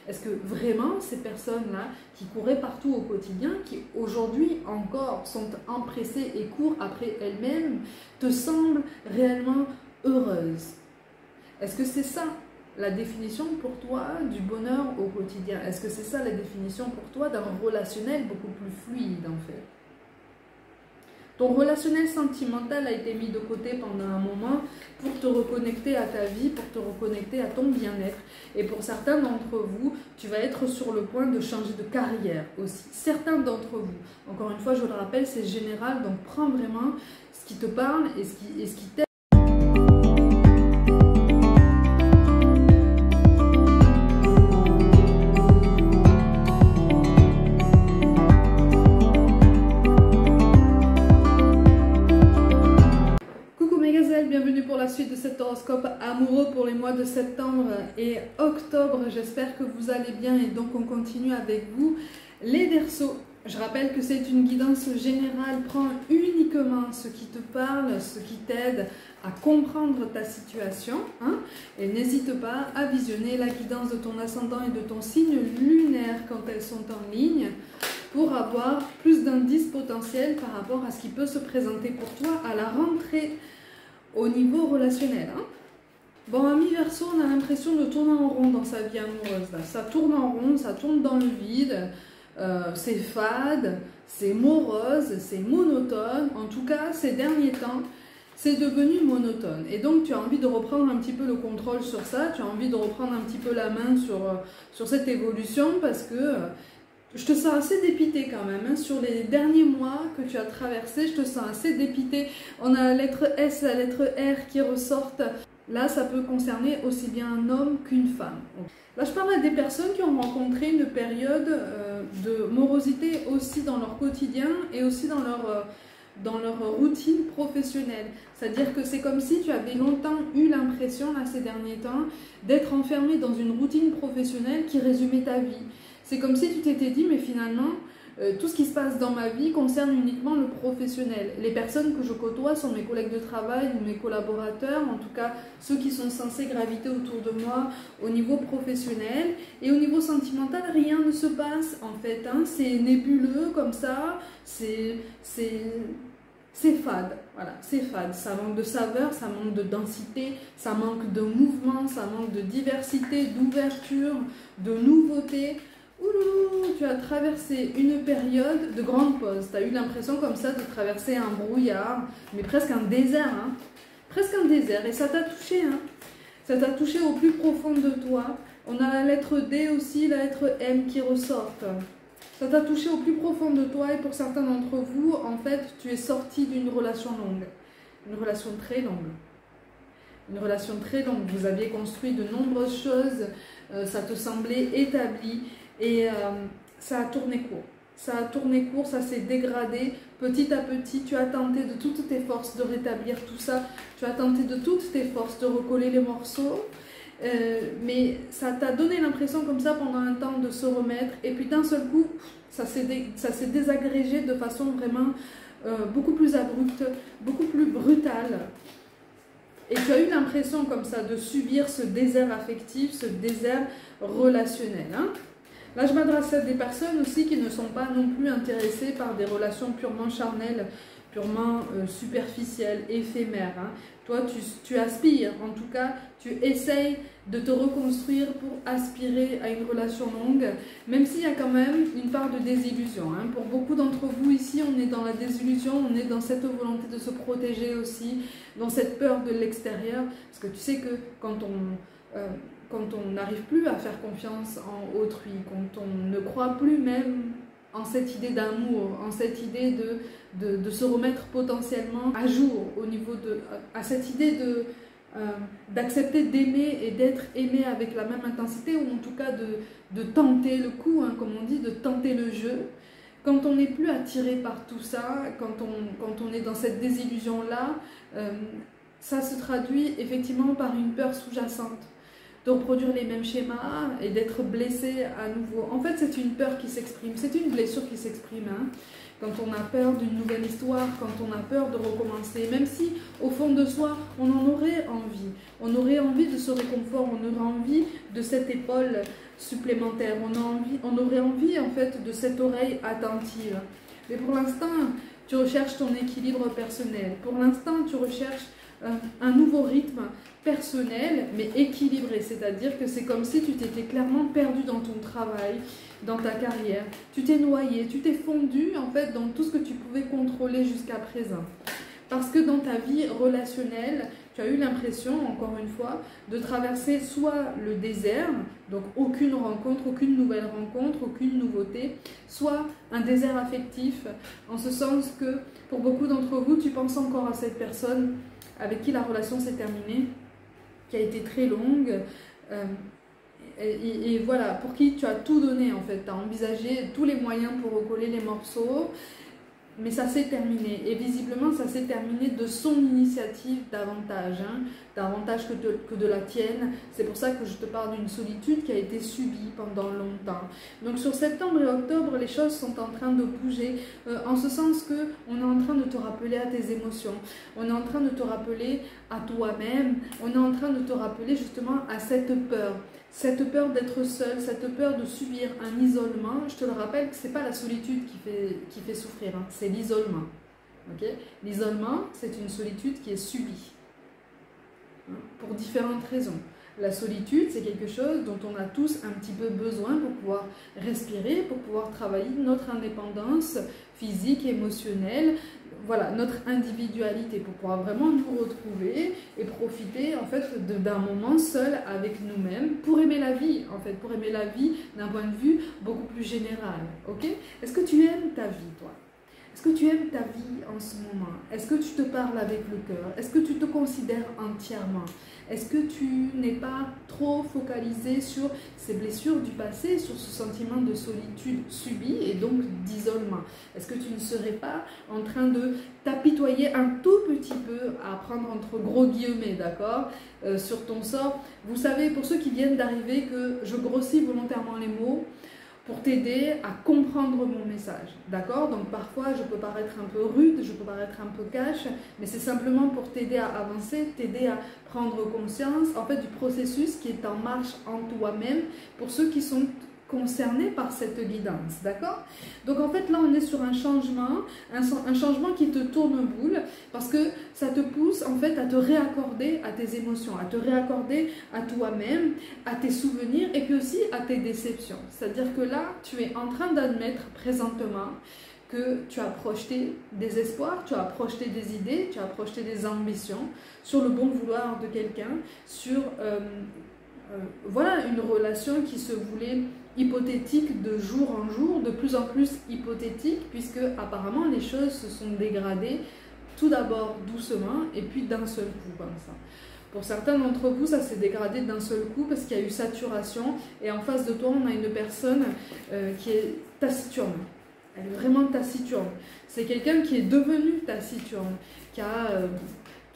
Est-ce que vraiment ces personnes-là qui couraient partout au quotidien, qui aujourd'hui encore sont empressées et courent après elles-mêmes, te semblent réellement heureuses? Est-ce que c'est ça la définition pour toi du bonheur au quotidien? Est-ce que c'est ça la définition pour toi d'un relationnel beaucoup plus fluide en fait? Ton relationnel sentimental a été mis de côté pendant un moment pour te reconnecter à ta vie, pour te reconnecter à ton bien-être. Et pour certains d'entre vous, tu vas être sur le point de changer de carrière aussi. Certains d'entre vous, encore une fois, je le rappelle, c'est général, donc prends vraiment ce qui te parle et ce qui t'aide. Bienvenue pour la suite de cet horoscope amoureux pour les mois de septembre et octobre. J'espère que vous allez bien et donc on continue avec vous les Verseaux. Je rappelle que c'est une guidance générale. Prends uniquement ce qui te parle, ce qui t'aide à comprendre ta situation, hein, et n'hésite pas à visionner la guidance de ton ascendant et de ton signe lunaire quand elles sont en ligne pour avoir plus d'indices potentiels par rapport à ce qui peut se présenter pour toi à la rentrée. Au niveau relationnel, hein. Bon, ami Verseau, on a l'impression de tourner en rond dans sa vie amoureuse. Là. Ça tourne en rond, ça tourne dans le vide, c'est fade, c'est morose, c'est monotone. En tout cas, ces derniers temps, c'est devenu monotone. Et donc, tu as envie de reprendre un petit peu le contrôle sur ça, tu as envie de reprendre un petit peu la main sur cette évolution parce que... je te sens assez dépité quand même, hein, sur les derniers mois que tu as traversés, je te sens assez dépité. On a la lettre S, la lettre R qui ressortent. Là, ça peut concerner aussi bien un homme qu'une femme. Là, je parle à des personnes qui ont rencontré une période de morosité aussi dans leur quotidien et aussi dans leur routine professionnelle. C'est-à-dire que c'est comme si tu avais longtemps eu l'impression, là, ces derniers temps, d'être enfermé dans une routine professionnelle qui résumait ta vie. C'est comme si tu t'étais dit, mais finalement, tout ce qui se passe dans ma vie concerne uniquement le professionnel. Les personnes que je côtoie sont mes collègues de travail ou mes collaborateurs, en tout cas ceux qui sont censés graviter autour de moi au niveau professionnel. Et au niveau sentimental, rien ne se passe en fait, hein. C'est nébuleux comme ça, c'est fade, voilà, c'est fade, ça manque de saveur, ça manque de densité, ça manque de mouvement, ça manque de diversité, d'ouverture, de nouveauté. Ouloulou, tu as traversé une période de grande pause. Tu as eu l'impression comme ça de traverser un brouillard, mais presque un désert, hein. Presque un désert. Et ça t'a touché, hein. Ça t'a touché au plus profond de toi. On a la lettre D aussi, la lettre M qui ressortent. Ça t'a touché au plus profond de toi et pour certains d'entre vous, en fait, tu es sorti d'une relation longue. Une relation très longue. Une relation très longue. Vous aviez construit de nombreuses choses, ça te semblait établi. Et ça a tourné court. Ça a tourné court, ça s'est dégradé petit à petit. Tu as tenté de toutes tes forces de rétablir tout ça. Tu as tenté de toutes tes forces de recoller les morceaux. Mais ça t'a donné l'impression comme ça pendant un temps de se remettre. Et puis d'un seul coup, ça s'est désagrégé de façon vraiment beaucoup plus abrupte, beaucoup plus brutale. Et tu as eu l'impression comme ça de subir ce désert affectif, ce désert relationnel, hein. Là, je m'adresse à des personnes aussi qui ne sont pas non plus intéressées par des relations purement charnelles, purement superficielles, éphémères, hein. Toi, tu aspires, en tout cas, tu essayes de te reconstruire pour aspirer à une relation longue, même s'il y a quand même une part de désillusion, hein. Pour beaucoup d'entre vous ici, on est dans la désillusion, on est dans cette volonté de se protéger aussi, dans cette peur de l'extérieur, parce que tu sais que quand on n'arrive plus à faire confiance en autrui, quand on ne croit plus même en cette idée d'amour, en cette idée de se remettre potentiellement à jour, à cette idée d'accepter d'aimer et d'être aimé avec la même intensité, ou en tout cas de tenter le coup, hein, comme on dit, de tenter le jeu. Quand on n'est plus attiré par tout ça, quand on est dans cette désillusion-là, ça se traduit effectivement par une peur sous-jacente. de reproduire les mêmes schémas et d'être blessé à nouveau. En fait, c'est une peur qui s'exprime, c'est une blessure qui s'exprime. Hein. Quand on a peur d'une nouvelle histoire, quand on a peur de recommencer, même si au fond de soi, on en aurait envie. On aurait envie de ce réconfort, on aurait envie de cette épaule supplémentaire, on aurait envie en fait de cette oreille attentive. Mais pour l'instant, tu recherches ton équilibre personnel. Pour l'instant, tu recherches un nouveau rythme personnel, mais équilibré. C'est-à-dire que c'est comme si tu t'étais clairement perdu dans ton travail, dans ta carrière. Tu t'es noyé, tu t'es fondu en fait dans tout ce que tu pouvais contrôler jusqu'à présent. Parce que dans ta vie relationnelle, tu as eu l'impression, encore une fois, de traverser soit le désert, donc aucune rencontre, aucune nouvelle rencontre, aucune nouveauté, soit un désert affectif, en ce sens que pour beaucoup d'entre vous, tu penses encore à cette personne avec qui la relation s'est terminée, qui a été très longue, et voilà, pour qui tu as tout donné en fait, tu as envisagé tous les moyens pour recoller les morceaux, mais ça s'est terminé, et visiblement ça s'est terminé de son initiative davantage, hein, davantage que de la tienne. C'est pour ça que je te parle d'une solitude qui a été subie pendant longtemps. Donc sur septembre et octobre, les choses sont en train de bouger, en ce sens que on est en train de te rappeler à tes émotions, on est en train de te rappeler à toi-même, on est en train de te rappeler justement à cette peur d'être seul, cette peur de subir un isolement. Je te le rappelle que ce n'est pas la solitude qui fait souffrir, hein, c'est l'isolement. Okay? L'isolement, c'est une solitude qui est subie, hein, pour différentes raisons. La solitude, c'est quelque chose dont on a tous un petit peu besoin pour pouvoir respirer, pour pouvoir travailler notre indépendance physique, émotionnelle, voilà, notre individualité, pour pouvoir vraiment nous retrouver et profiter en fait d'un moment seul avec nous-mêmes pour aimer la vie, en fait, pour aimer la vie d'un point de vue beaucoup plus général. Ok? Est-ce que tu aimes ta vie, toi? Est-ce que tu aimes ta vie en ce moment? Est-ce que tu te parles avec le cœur? Est-ce que tu te considères entièrement? Est-ce que tu n'es pas trop focalisé sur ces blessures du passé, sur ce sentiment de solitude subie et donc d'isolement? Est-ce que tu ne serais pas en train de t'apitoyer un tout petit peu, à prendre entre gros guillemets, d'accord, sur ton sort? Vous savez, pour ceux qui viennent d'arriver, que je grossis volontairement les mots, pour t'aider à comprendre mon message, d'accord? Donc parfois je peux paraître un peu rude, je peux paraître un peu cash, mais c'est simplement pour t'aider à avancer, t'aider à prendre conscience en fait du processus qui est en marche en toi-même pour ceux qui sont concernés par cette guidance, d'accord? Donc en fait là on est sur un changement qui te tourne boule, parce que ça te pousse en fait à te réaccorder à tes émotions, à te réaccorder à toi-même, à tes souvenirs et puis aussi à tes déceptions. C'est-à-dire que là tu es en train d'admettre présentement que tu as projeté des espoirs, tu as projeté des idées, tu as projeté des ambitions sur le bon vouloir de quelqu'un, sur voilà, une relation qui se voulait hypothétique de jour en jour, de plus en plus hypothétique, puisque apparemment les choses se sont dégradées tout d'abord doucement et puis d'un seul coup comme ça. Pour certains d'entre vous, ça s'est dégradé d'un seul coup parce qu'il y a eu saturation, et en face de toi on a une personne qui est taciturne. Elle est vraiment taciturne. C'est quelqu'un qui est devenu taciturne, qui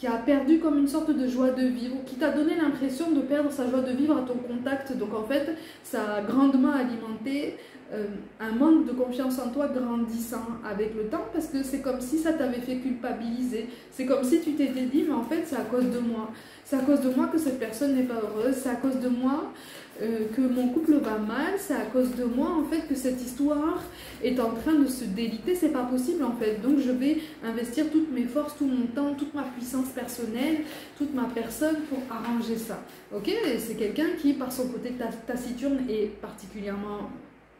a perdu comme une sorte de joie de vivre, qui t'a donné l'impression de perdre sa joie de vivre à ton contact. Donc en fait, ça a grandement alimenté un manque de confiance en toi grandissant avec le temps, parce que c'est comme si ça t'avait fait culpabiliser. C'est comme si tu t'étais dit, mais en fait c'est à cause de moi. C'est à cause de moi que cette personne n'est pas heureuse, c'est à cause de moi que mon couple va mal, c'est à cause de moi en fait que cette histoire est en train de se déliter, c'est pas possible en fait. Donc je vais investir toutes mes forces, tout mon temps, toute ma puissance personnelle, toute ma personne pour arranger ça. Ok? Et c'est quelqu'un qui, par son côté taciturne et particulièrement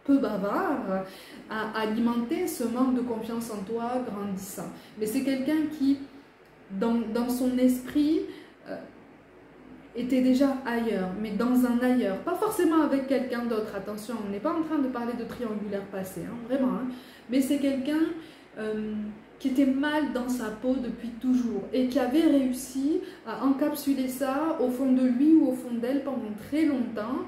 peu bavard, a alimenté ce manque de confiance en toi grandissant. Mais c'est quelqu'un qui, dans son esprit, était déjà ailleurs, mais dans un ailleurs, pas forcément avec quelqu'un d'autre, attention, on n'est pas en train de parler de triangulaire passé, hein, vraiment, hein, mais c'est quelqu'un qui était mal dans sa peau depuis toujours et qui avait réussi à encapsuler ça au fond de lui ou au fond d'elle pendant très longtemps,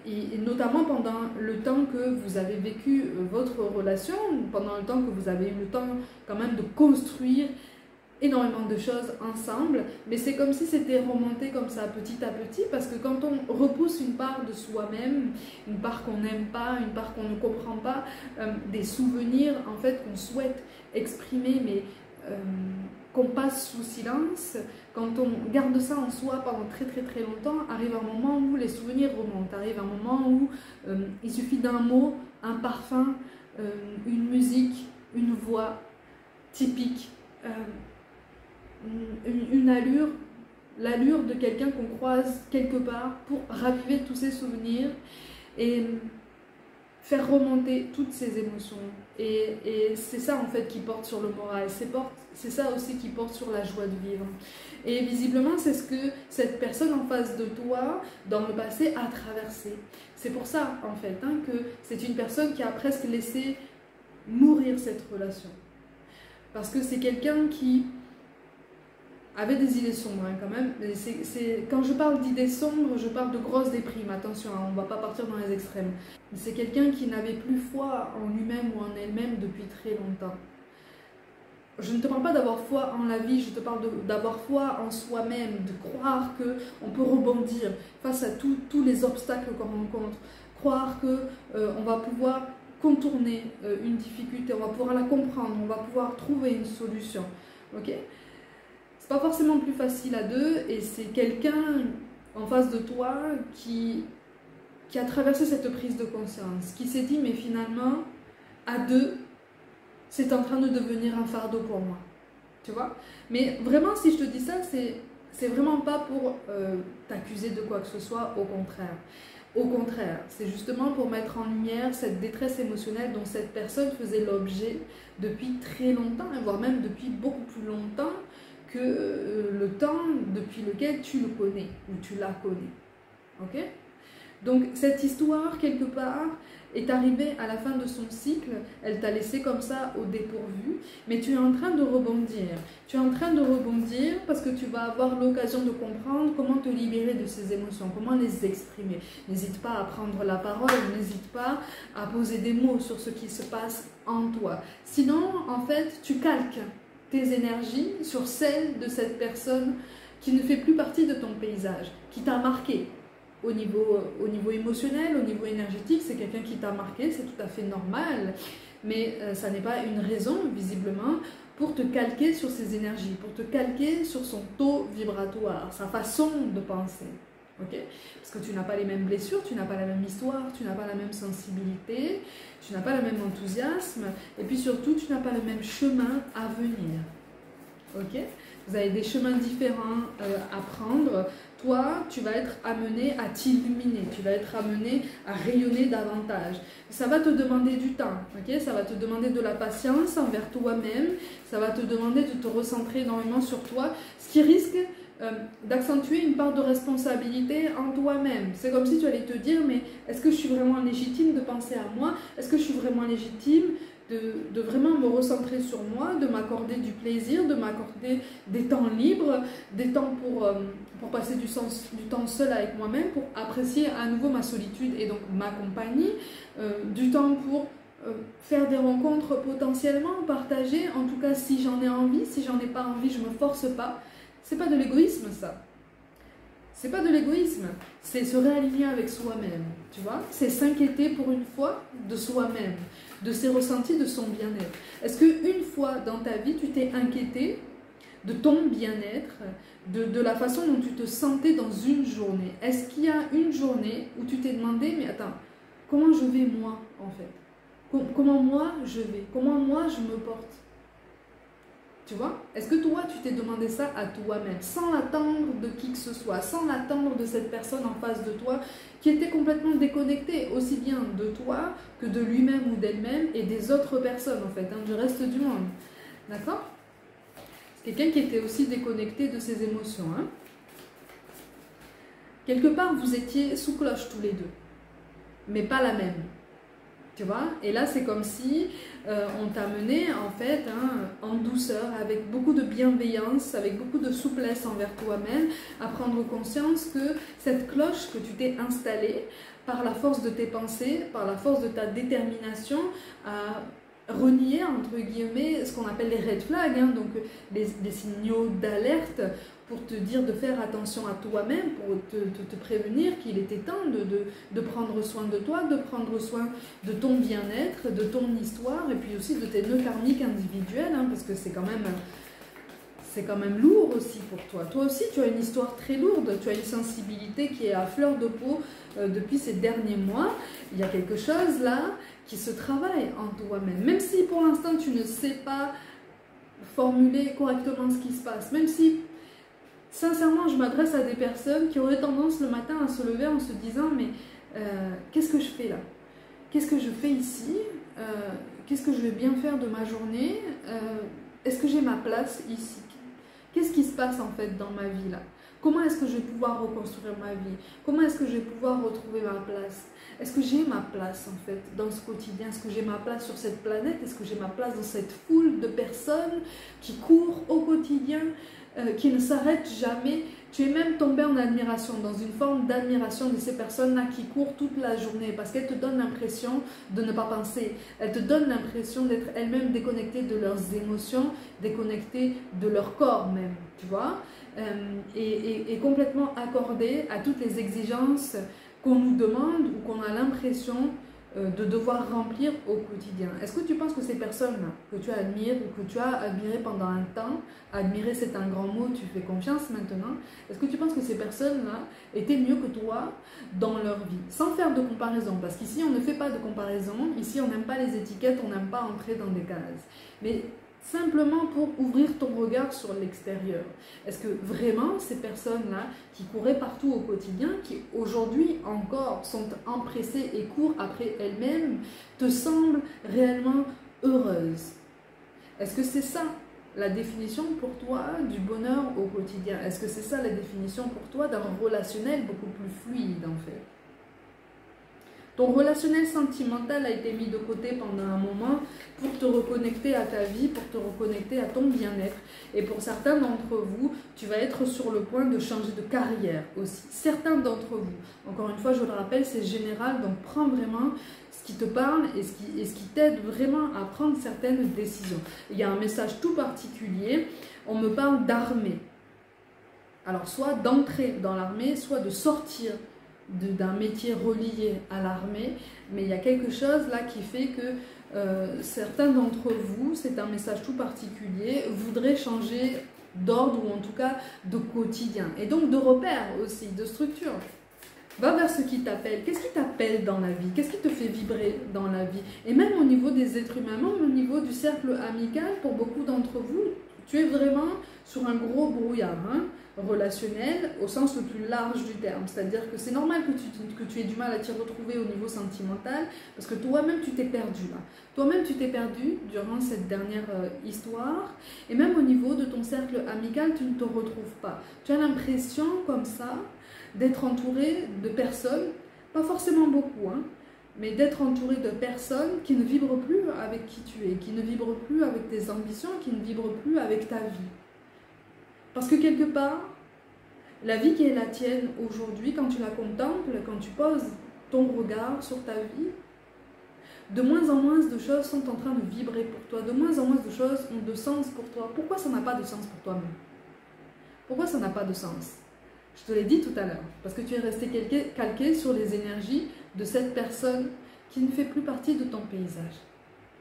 et notamment pendant le temps que vous avez vécu votre relation, pendant le temps que vous avez eu le temps quand même de construire énormément de choses ensemble, mais c'est comme si c'était remonté comme ça petit à petit, parce que quand on repousse une part de soi-même, une part qu'on n'aime pas, une part qu'on ne comprend pas, des souvenirs en fait qu'on souhaite exprimer, mais qu'on passe sous silence, quand on garde ça en soi pendant très longtemps, arrive un moment où les souvenirs remontent, arrive un moment où il suffit d'un mot, un parfum, une musique, une voix typique, une allure, l'allure de quelqu'un qu'on croise quelque part pour raviver tous ces souvenirs et faire remonter toutes ces émotions. Et c'est ça en fait qui porte sur le moral, c'est ça aussi qui porte sur la joie de vivre. Et visiblement c'est ce que cette personne en face de toi dans le passé a traversé. C'est pour ça en fait que c'est une personne qui a presque laissé mourir cette relation. Parce que c'est quelqu'un qui avait des idées sombres quand même. Quand je parle d'idées sombres, je parle de grosses déprimes. Attention, on ne va pas partir dans les extrêmes. C'est quelqu'un qui n'avait plus foi en lui-même ou en elle-même depuis très longtemps. Je ne te parle pas d'avoir foi en la vie, je te parle d'avoir foi en soi-même, de croire qu'on peut rebondir face à tous les obstacles qu'on rencontre. Croire qu'on va pouvoir contourner une difficulté, on va pouvoir la comprendre, on va pouvoir trouver une solution. Ok ? C'est pas forcément plus facile à deux et c'est quelqu'un en face de toi qui a traversé cette prise de conscience, qui s'est dit mais finalement à deux c'est en train de devenir un fardeau pour moi, tu vois. Mais vraiment si je te dis ça c'est vraiment pas pour t'accuser de quoi que ce soit, au contraire. Au contraire, c'est justement pour mettre en lumière cette détresse émotionnelle dont cette personne faisait l'objet depuis très longtemps, voire même depuis beaucoup plus longtemps que le temps depuis lequel tu le connais ou tu la connais. Ok ? Donc cette histoire, quelque part, est arrivée à la fin de son cycle, elle t'a laissé comme ça au dépourvu, mais tu es en train de rebondir. Tu es en train de rebondir parce que tu vas avoir l'occasion de comprendre comment te libérer de ces émotions, comment les exprimer. N'hésite pas à prendre la parole, n'hésite pas à poser des mots sur ce qui se passe en toi. Sinon, en fait, tu calques tes énergies sur celles de cette personne qui ne fait plus partie de ton paysage, qui t'a marqué au niveau émotionnel, au niveau énergétique. C'est quelqu'un qui t'a marqué, c'est tout à fait normal, mais ça n'est pas une raison, visiblement, pour te calquer sur ses énergies, pour te calquer sur son taux vibratoire, sa façon de penser. Okay ? Parce que tu n'as pas les mêmes blessures, tu n'as pas la même histoire, tu n'as pas la même sensibilité, tu n'as pas le même enthousiasme, et puis surtout, tu n'as pas le même chemin à venir. Ok ? Vous avez des chemins différents à prendre. Toi, tu vas être amené à t'illuminer, tu vas être amené à rayonner davantage. Ça va te demander du temps, ok ? Ça va te demander de la patience envers toi-même, ça va te demander de te recentrer énormément sur toi, ce qui risque d'accentuer une part de responsabilité en toi-même. C'est comme si tu allais te dire, mais est-ce que je suis vraiment légitime de penser à moi? Est-ce que je suis vraiment légitime de vraiment me recentrer sur moi, de m'accorder du plaisir, de m'accorder des temps libres, des temps pour passer du temps seul avec moi-même, pour apprécier à nouveau ma solitude et donc ma compagnie, du temps pour faire des rencontres potentiellement, partager, en tout cas si j'en ai envie, si j'en ai pas envie, je me force pas. C'est pas de l'égoïsme ça. C'est pas de l'égoïsme, c'est se réaligner avec soi-même, tu vois. C'est s'inquiéter pour une fois de soi-même, de ses ressentis, de son bien-être. Est-ce qu'une fois dans ta vie, tu t'es inquiété de ton bien-être, de la façon dont tu te sentais dans une journée? Est-ce qu'il y a une journée où tu t'es demandé, mais attends, comment je vais moi en fait? Comment moi je vais? Comment moi je me porte? Tu vois? Est-ce que toi, tu t'es demandé ça à toi-même, sans l'attendre de qui que ce soit, sans l'attendre de cette personne en face de toi, qui était complètement déconnectée, aussi bien de toi que de lui-même ou d'elle-même et des autres personnes, en fait, du reste du monde. D'accord? C'est quelqu'un qui était aussi déconnecté de ses émotions. Hein? Quelque part, vous étiez sous cloche tous les deux, mais pas la même. Tu vois, et là c'est comme si on t'a mené en fait en douceur, avec beaucoup de bienveillance, avec beaucoup de souplesse envers toi-même, à prendre conscience que cette cloche que tu t'es installée par la force de tes pensées, par la force de ta détermination à renier, entre guillemets, ce qu'on appelle les red flags, hein, donc les signaux d'alerte, pour te dire de faire attention à toi-même, pour te prévenir qu'il était temps de prendre soin de toi, de prendre soin de ton bien-être, de ton histoire, et puis aussi de tes nœuds karmiques individuels, hein, parce que c'est quand même lourd aussi pour toi. Toi aussi, tu as une histoire très lourde, tu as une sensibilité qui est à fleur de peau depuis ces derniers mois. Il y a quelque chose là qui se travaille en toi-même. Même si pour l'instant, tu ne sais pas formuler correctement ce qui se passe, même si, sincèrement, je m'adresse à des personnes qui auraient tendance le matin à se lever en se disant « mais qu'est-ce que je fais là? Qu'est-ce que je fais ici? Qu'est-ce que je vais bien faire de ma journée? Est-ce que j'ai ma place ici? Qu'est-ce qui se passe en fait dans ma vie là? Comment est-ce que je vais pouvoir reconstruire ma vie? Comment est-ce que je vais pouvoir retrouver ma place? Est-ce que j'ai ma place en fait dans ce quotidien? Est-ce que j'ai ma place sur cette planète? Est-ce que j'ai ma place dans cette foule de personnes qui courent au quotidien, qui ne s'arrêtent jamais? Tu es même tombé en admiration, dans une forme d'admiration de ces personnes-là qui courent toute la journée parce qu'elles te donnent l'impression de ne pas penser. Elles te donnent l'impression d'être elles-mêmes déconnectées de leurs émotions, déconnectées de leur corps même, tu vois, et complètement accordées à toutes les exigences qu'on nous demande ou qu'on a l'impression de devoir remplir au quotidien. Est-ce que tu penses que ces personnes-là que tu admires ou que tu as admirées pendant un temps, admirer c'est un grand mot, tu fais confiance maintenant, est-ce que tu penses que ces personnes-là étaient mieux que toi dans leur vie? Sans faire de comparaison, parce qu'ici on ne fait pas de comparaison, ici on n'aime pas les étiquettes, on n'aime pas entrer dans des cases. Mais simplement pour ouvrir ton regard sur l'extérieur. Est-ce que vraiment ces personnes-là qui couraient partout au quotidien, qui aujourd'hui encore sont empressées et courent après elles-mêmes, te semblent réellement heureuses? Est-ce que c'est ça la définition pour toi du bonheur au quotidien? Est-ce que c'est ça la définition pour toi d'un relationnel beaucoup plus fluide en fait? Ton relationnel sentimental a été mis de côté pendant un moment pour te reconnecter à ta vie, pour te reconnecter à ton bien-être. Et pour certains d'entre vous, tu vas être sur le point de changer de carrière aussi. Certains d'entre vous, encore une fois, je le rappelle, c'est général, donc prends vraiment ce qui te parle et ce qui t'aide vraiment à prendre certaines décisions. Il y a un message tout particulier, on me parle d'armée. Alors soit d'entrer dans l'armée, soit de sortir d'un métier relié à l'armée, mais il y a quelque chose là qui fait que certains d'entre vous, c'est un message tout particulier, voudraient changer d'ordre ou en tout cas de quotidien et donc de repères aussi, de structure. Va vers ce qui t'appelle. Qu'est-ce qui t'appelle dans la vie? Qu'est-ce qui te fait vibrer dans la vie? Et même au niveau des êtres humains, même au niveau du cercle amical, pour beaucoup d'entre vous, tu es vraiment sur un gros brouillard, hein, relationnel au sens le plus large du terme. C'est-à-dire que c'est normal que tu aies du mal à t'y retrouver au niveau sentimental parce que toi-même tu t'es perdu là. Toi-même tu t'es perdu durant cette dernière histoire et même au niveau de ton cercle amical tu ne te retrouves pas. Tu as l'impression comme ça d'être entouré de personnes, pas forcément beaucoup, hein, mais d'être entouré de personnes qui ne vibrent plus avec qui tu es, qui ne vibrent plus avec tes ambitions, qui ne vibrent plus avec ta vie. Parce que quelque part, la vie qui est la tienne aujourd'hui, quand tu la contemples, quand tu poses ton regard sur ta vie, de moins en moins de choses sont en train de vibrer pour toi, de moins en moins de choses ont de sens pour toi. Pourquoi ça n'a pas de sens pour toi-même? Pourquoi ça n'a pas de sens? Je te l'ai dit tout à l'heure, parce que tu es resté calqué sur les énergies de cette personne qui ne fait plus partie de ton paysage.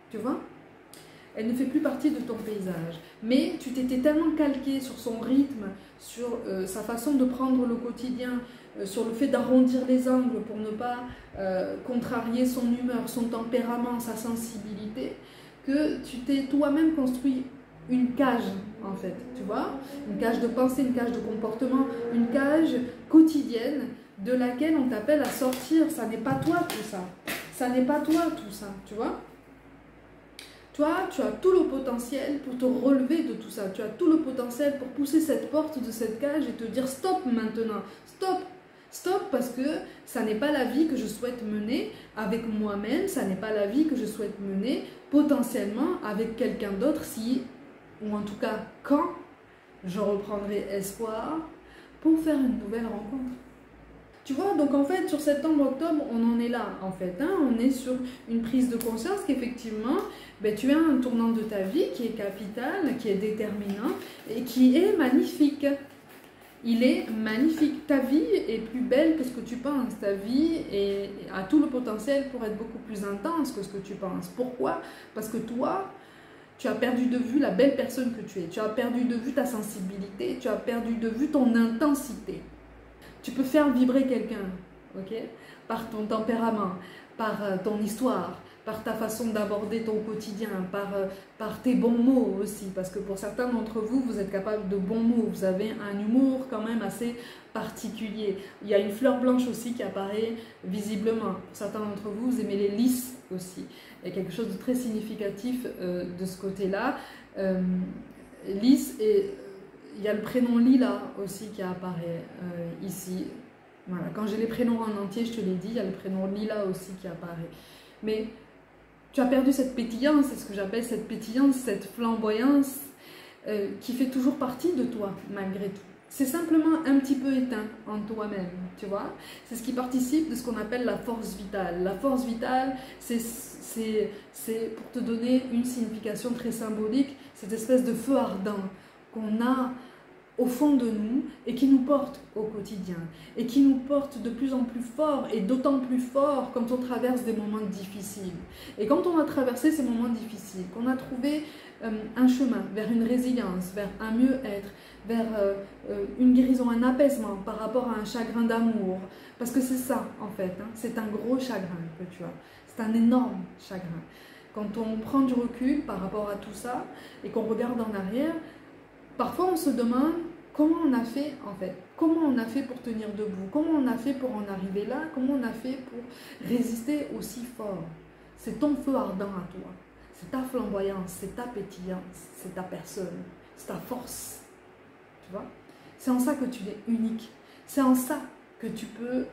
Tu vois? Elle ne fait plus partie de ton paysage. Mais tu t'étais tellement calqué sur son rythme, sur sa façon de prendre le quotidien, sur le fait d'arrondir les angles pour ne pas contrarier son humeur, son tempérament, sa sensibilité, que tu t'es toi-même construit une cage, en fait, tu vois, une cage de pensée, une cage de comportement, une cage quotidienne de laquelle on t'appelle à sortir. Ça n'est pas toi tout ça. Ça n'est pas toi tout ça, tu vois. Toi, tu as tout le potentiel pour te relever de tout ça. Tu as tout le potentiel pour pousser cette porte de cette cage et te dire stop maintenant. Stop. Stop parce que ça n'est pas la vie que je souhaite mener avec moi-même. Ça n'est pas la vie que je souhaite mener potentiellement avec quelqu'un d'autre si, ou en tout cas quand, je reprendrai espoir pour faire une nouvelle rencontre. Tu vois, donc en fait, sur septembre-octobre, on en est là, en fait. Hein, on est sur une prise de conscience qu'effectivement, ben, tu as un tournant de ta vie qui est capital, qui est déterminant et qui est magnifique. Il est magnifique. Ta vie est plus belle que ce que tu penses. Ta vie a tout le potentiel pour être beaucoup plus intense que ce que tu penses. Pourquoi? Parce que toi, tu as perdu de vue la belle personne que tu es. Tu as perdu de vue ta sensibilité. Tu as perdu de vue ton intensité. Tu peux faire vibrer quelqu'un, ok, par ton tempérament, par ton histoire, par ta façon d'aborder ton quotidien, par tes bons mots aussi, parce que pour certains d'entre vous, vous êtes capable de bons mots, vous avez un humour quand même assez particulier. Il y a une fleur blanche aussi qui apparaît visiblement. Pour certains d'entre vous, vous aimez les lys aussi. Il y a quelque chose de très significatif de ce côté-là. Lys et... Il y a le prénom Lila aussi qui apparaît ici. Voilà. Quand j'ai les prénoms en entier, je te l'ai dit, il y a le prénom Lila aussi qui apparaît. Mais tu as perdu cette pétillance, c'est ce que j'appelle cette pétillance, cette flamboyance qui fait toujours partie de toi, malgré tout. C'est simplement un petit peu éteint en toi-même, tu vois. C'est ce qui participe de ce qu'on appelle la force vitale. La force vitale, c'est pour te donner une signification très symbolique, cette espèce de feu ardent qu'on a au fond de nous et qui nous porte au quotidien et qui nous porte de plus en plus fort et d'autant plus fort quand on traverse des moments difficiles. Et quand on a traversé ces moments difficiles, qu'on a trouvé un chemin vers une résilience, vers un mieux-être, vers une guérison, un apaisement par rapport à un chagrin d'amour, parce que c'est ça en fait, hein, c'est un gros chagrin que tu as, c'est un énorme chagrin. Quand on prend du recul par rapport à tout ça et qu'on regarde en arrière, parfois on se demande comment on a fait en fait, comment on a fait pour tenir debout, comment on a fait pour en arriver là, comment on a fait pour résister aussi fort. C'est ton feu ardent à toi, c'est ta flamboyance, c'est ta pétillance, c'est ta personne, c'est ta force, tu vois. C'est en ça que tu es unique, c'est en ça que tu peux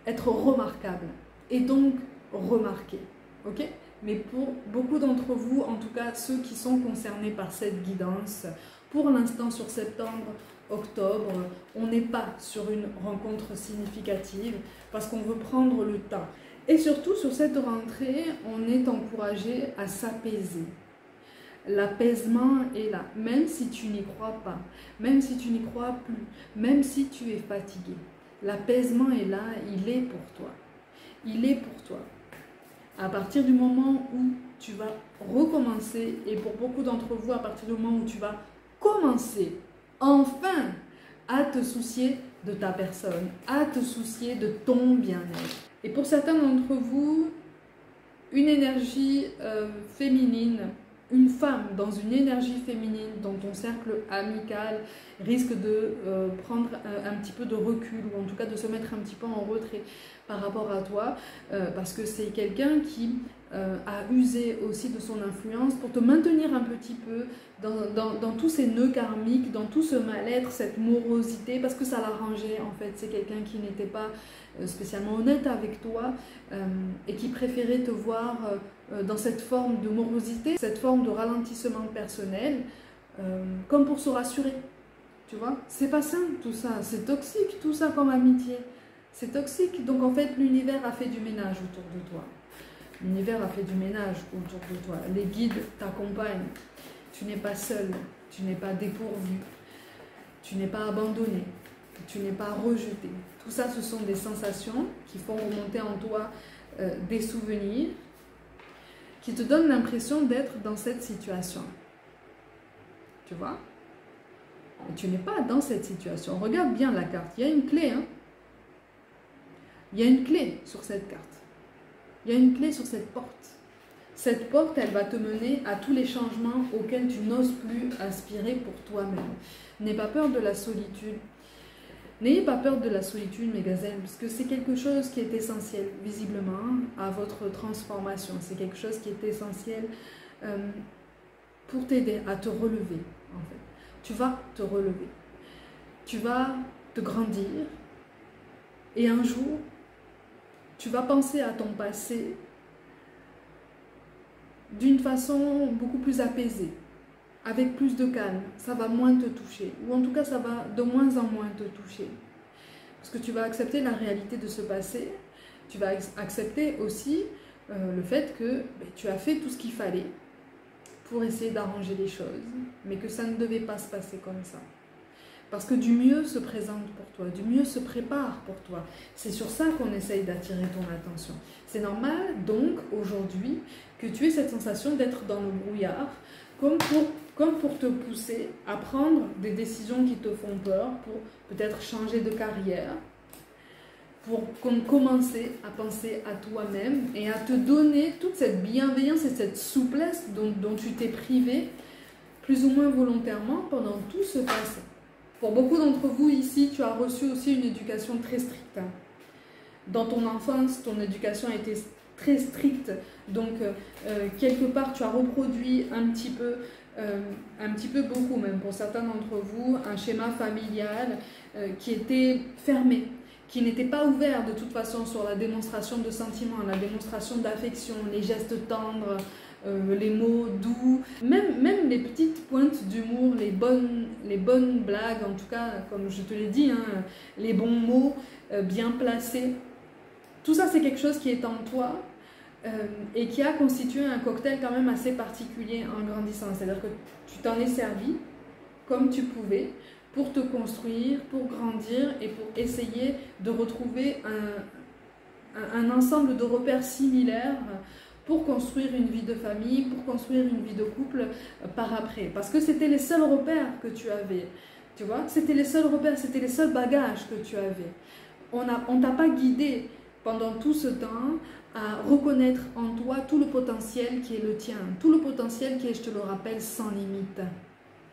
être remarquable et donc remarqué, ok? Mais pour beaucoup d'entre vous, en tout cas ceux qui sont concernés par cette guidance, pour l'instant, sur septembre, octobre, on n'est pas sur une rencontre significative parce qu'on veut prendre le temps. Et surtout, sur cette rentrée, on est encouragé à s'apaiser. L'apaisement est là, même si tu n'y crois pas, même si tu n'y crois plus, même si tu es fatigué. L'apaisement est là, il est pour toi. Il est pour toi. À partir du moment où tu vas recommencer, et pour beaucoup d'entre vous, à partir du moment où tu vas commencer enfin à te soucier de ta personne, à te soucier de ton bien-être. Et pour certains d'entre vous, une énergie féminine, une femme dans une énergie féminine, dans ton cercle amical, risque de prendre un petit peu de recul, ou en tout cas de se mettre un petit peu en retrait par rapport à toi, parce que c'est quelqu'un qui a usé aussi de son influence pour te maintenir un petit peu dans tous ces nœuds karmiques, dans tout ce mal-être, cette morosité, parce que ça l'arrangeait en fait. C'est quelqu'un qui n'était pas spécialement honnête avec toi et qui préférait te voir dans cette forme de morosité, cette forme de ralentissement personnel, comme pour se rassurer. Tu vois, c'est pas sain tout ça, c'est toxique tout ça comme amitié. C'est toxique, donc en fait l'univers a fait du ménage autour de toi. L'univers a fait du ménage autour de toi. Les guides t'accompagnent. Tu n'es pas seul, tu n'es pas dépourvu, tu n'es pas abandonné, tu n'es pas rejeté. Tout ça, ce sont des sensations qui font remonter en toi des souvenirs qui te donnent l'impression d'être dans cette situation. Tu vois? Et tu n'es pas dans cette situation. Regarde bien la carte. Il y a une clé, hein? Il y a une clé sur cette carte. Il y a une clé sur cette porte. Cette porte, elle va te mener à tous les changements auxquels tu n'oses plus aspirer pour toi-même. N'aie pas peur de la solitude. N'ayez pas peur de la solitude, mes gazelles, parce que c'est quelque chose qui est essentiel, visiblement, à votre transformation. C'est quelque chose qui est essentiel pour t'aider à te relever, en fait. Tu vas te relever. Tu vas te grandir. Et un jour, tu vas penser à ton passé d'une façon beaucoup plus apaisée, avec plus de calme. Ça va moins te toucher, ou en tout cas ça va de moins en moins te toucher. Parce que tu vas accepter la réalité de ce passé, tu vas accepter aussi le fait que tu as fait tout ce qu'il fallait pour essayer d'arranger les choses, mais que ça ne devait pas se passer comme ça. Parce que du mieux se présente pour toi, du mieux se prépare pour toi. C'est sur ça qu'on essaye d'attirer ton attention. C'est normal donc aujourd'hui que tu aies cette sensation d'être dans le brouillard, comme pour te pousser à prendre des décisions qui te font peur, pour peut-être changer de carrière, pour commencer à penser à toi-même et à te donner toute cette bienveillance et cette souplesse dont tu t'es privé, plus ou moins volontairement, pendant tout ce passé. Pour beaucoup d'entre vous ici, tu as reçu aussi une éducation très stricte. Dans ton enfance, ton éducation a été très stricte. Donc, quelque part, tu as reproduit un petit peu beaucoup même, pour certains d'entre vous, un schéma familial qui était fermé, qui n'était pas ouvert de toute façon sur la démonstration de sentiments, la démonstration d'affection, les gestes tendres, les mots doux, même les petites pointes d'humour, les bonnes blagues, en tout cas, comme je te l'ai dit, hein, les bons mots bien placés. Tout ça, c'est quelque chose qui est en toi et qui a constitué un cocktail quand même assez particulier en grandissant. C'est-à-dire que tu t'en es servi comme tu pouvais pour te construire, pour grandir et pour essayer de retrouver un ensemble de repères similaires pour construire une vie de famille, pour construire une vie de couple par après. Parce que c'était les seuls repères que tu avais. Tu vois, c'était les seuls repères, c'était les seuls bagages que tu avais. On t'a pas guidé pendant tout ce temps à reconnaître en toi tout le potentiel qui est le tien. Tout le potentiel qui est, je te le rappelle, sans limite.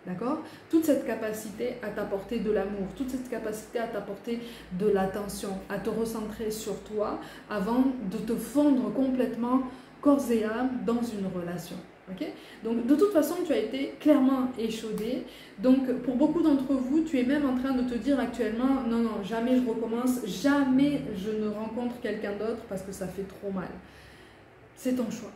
D'accord? Toute cette capacité à t'apporter de l'amour, toute cette capacité à t'apporter de l'attention, à te recentrer sur toi avant de te fondre complètement corps et âme dans une relation. Okay? Donc de toute façon, tu as été clairement échaudé. Donc pour beaucoup d'entre vous, tu es même en train de te dire actuellement, non, non, jamais je recommence, jamais je ne rencontre quelqu'un d'autre parce que ça fait trop mal. C'est ton choix.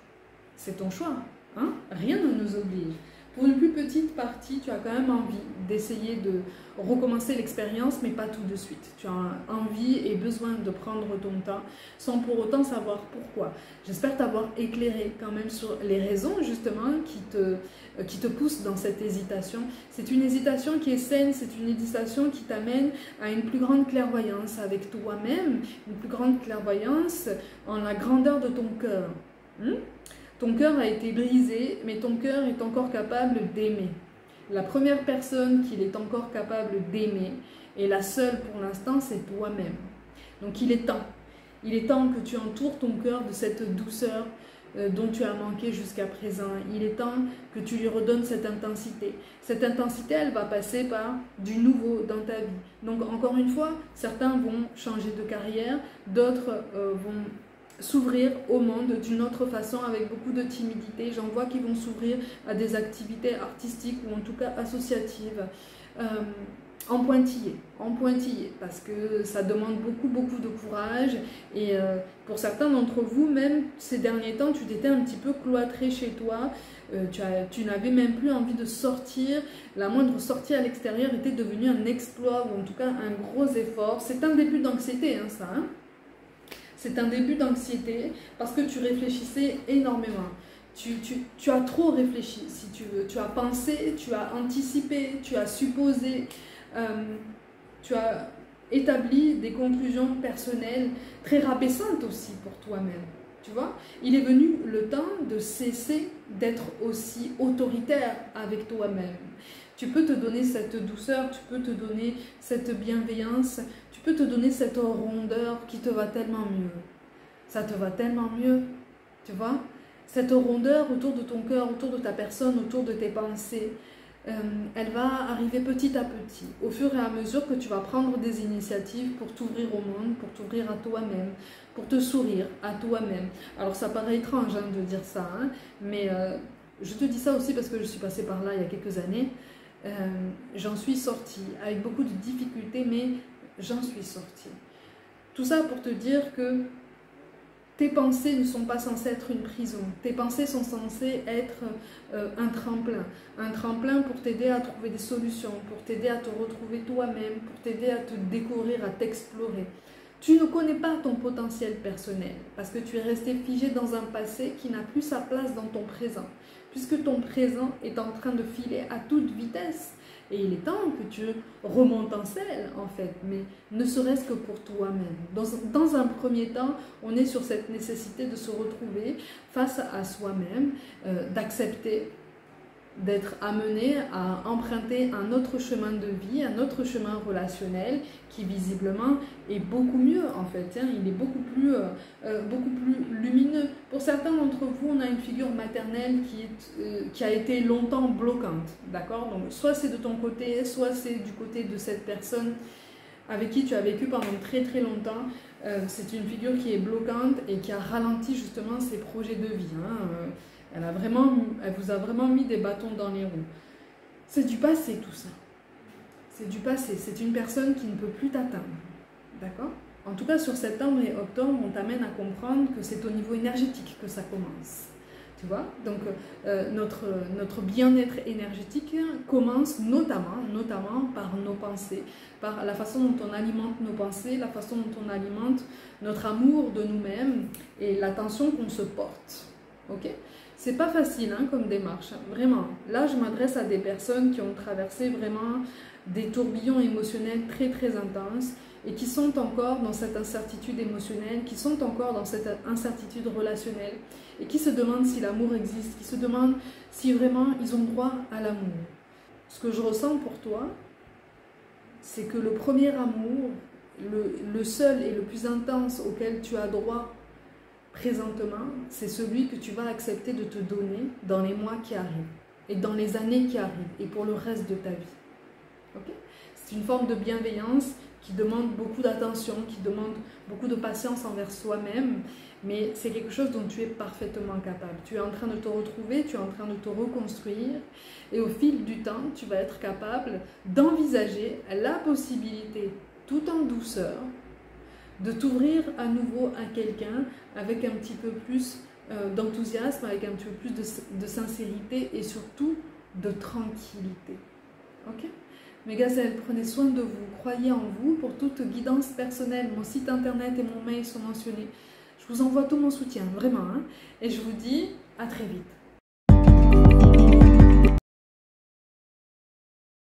C'est ton choix. Hein? Rien ne nous oblige. Pour une plus petite partie, tu as quand même envie d'essayer de recommencer l'expérience, mais pas tout de suite. Tu as envie et besoin de prendre ton temps, sans pour autant savoir pourquoi. J'espère t'avoir éclairé quand même sur les raisons, justement, qui te poussent dans cette hésitation. C'est une hésitation qui est saine, c'est une hésitation qui t'amène à une plus grande clairvoyance avec toi-même, une plus grande clairvoyance en la grandeur de ton cœur. Ton cœur a été brisé, mais ton cœur est encore capable d'aimer. La première personne qu'il est encore capable d'aimer, et la seule pour l'instant, c'est toi-même. Donc il est temps. Il est temps que tu entoures ton cœur de cette douceur dont tu as manqué jusqu'à présent. Il est temps que tu lui redonnes cette intensité. Cette intensité, elle va passer par du nouveau dans ta vie. Donc encore une fois, certains vont changer de carrière, d'autres vont s'ouvrir au monde d'une autre façon avec beaucoup de timidité. J'en vois qui vont s'ouvrir à des activités artistiques ou en tout cas associatives en pointillé, parce que ça demande beaucoup de courage et pour certains d'entre vous, même ces derniers temps, tu t'étais un petit peu cloîtré chez toi, tu n'avais même plus envie de sortir, la moindre sortie à l'extérieur était devenue un exploit ou en tout cas un gros effort. C'est un début d'anxiété, hein, ça, hein. C'est un début d'anxiété parce que tu réfléchissais énormément. Tu as trop réfléchi, si tu veux. Tu as pensé, tu as anticipé, tu as supposé, tu as établi des conclusions personnelles très rabaissantes aussi pour toi-même. Tu vois, il est venu le temps de cesser d'être aussi autoritaire avec toi-même. Tu peux te donner cette douceur, tu peux te donner cette bienveillance, tu peux te donner cette rondeur qui te va tellement mieux. Ça te va tellement mieux, tu vois. Cette rondeur autour de ton cœur, autour de ta personne, autour de tes pensées, elle va arriver petit à petit, au fur et à mesure que tu vas prendre des initiatives pour t'ouvrir au monde, pour t'ouvrir à toi-même, pour te sourire à toi-même. Alors ça paraît étrange hein, de dire ça, hein, mais je te dis ça aussi parce que je suis passée par là il y a quelques années. J'en suis sortie avec beaucoup de difficultés, mais j'en suis sortie. Tout ça pour te dire que tes pensées ne sont pas censées être une prison. Tes pensées sont censées être un tremplin. Un tremplin pour t'aider à trouver des solutions, pour t'aider à te retrouver toi-même, pour t'aider à te découvrir, à t'explorer. Tu ne connais pas ton potentiel personnel parce que tu es resté figé dans un passé qui n'a plus sa place dans ton présent. Puisque ton présent est en train de filer à toute vitesse. Et il est temps que tu remontes en selle, en fait, mais ne serait-ce que pour toi-même. Dans un premier temps, on est sur cette nécessité de se retrouver face à soi-même, d'accepter d'être amené à emprunter un autre chemin de vie, un autre chemin relationnel qui visiblement est beaucoup mieux en fait, hein, il est beaucoup plus lumineux. Pour certains d'entre vous, on a une figure maternelle qui a été longtemps bloquante, d'accord? Donc soit c'est de ton côté, soit c'est du côté de cette personne avec qui tu as vécu pendant très très longtemps. C'est une figure qui est bloquante et qui a ralenti justement ses projets de vie, hein. Elle vous a vraiment mis des bâtons dans les roues. C'est du passé tout ça. C'est du passé. C'est une personne qui ne peut plus t'atteindre. D'accord? En tout cas, sur septembre et octobre, on t'amène à comprendre que c'est au niveau énergétique que ça commence. Tu vois? Donc, notre bien-être énergétique commence notamment par nos pensées, par la façon dont on alimente nos pensées, la façon dont on alimente notre amour de nous-mêmes et l'attention qu'on se porte. Ok? C'est pas facile hein, comme démarche, vraiment. Là, je m'adresse à des personnes qui ont traversé vraiment des tourbillons émotionnels très très intenses et qui sont encore dans cette incertitude émotionnelle, qui sont encore dans cette incertitude relationnelle et qui se demandent si l'amour existe, qui se demandent si vraiment ils ont droit à l'amour. Ce que je ressens pour toi, c'est que le premier amour, le seul et le plus intense auquel tu as droit présentement, c'est celui que tu vas accepter de te donner dans les mois qui arrivent et dans les années qui arrivent et pour le reste de ta vie. Okay? C'est une forme de bienveillance qui demande beaucoup d'attention, qui demande beaucoup de patience envers soi-même, mais c'est quelque chose dont tu es parfaitement capable. Tu es en train de te retrouver, tu es en train de te reconstruire et au fil du temps, tu vas être capable d'envisager la possibilité, tout en douceur, de t'ouvrir à nouveau à quelqu'un avec un petit peu plus d'enthousiasme, avec un petit peu plus de sincérité et surtout de tranquillité. Ok? Mes gazelles, prenez soin de vous, croyez en vous. Pour toute guidance personnelle, mon site internet et mon mail sont mentionnés. Je vous envoie tout mon soutien, vraiment. Hein, et je vous dis à très vite.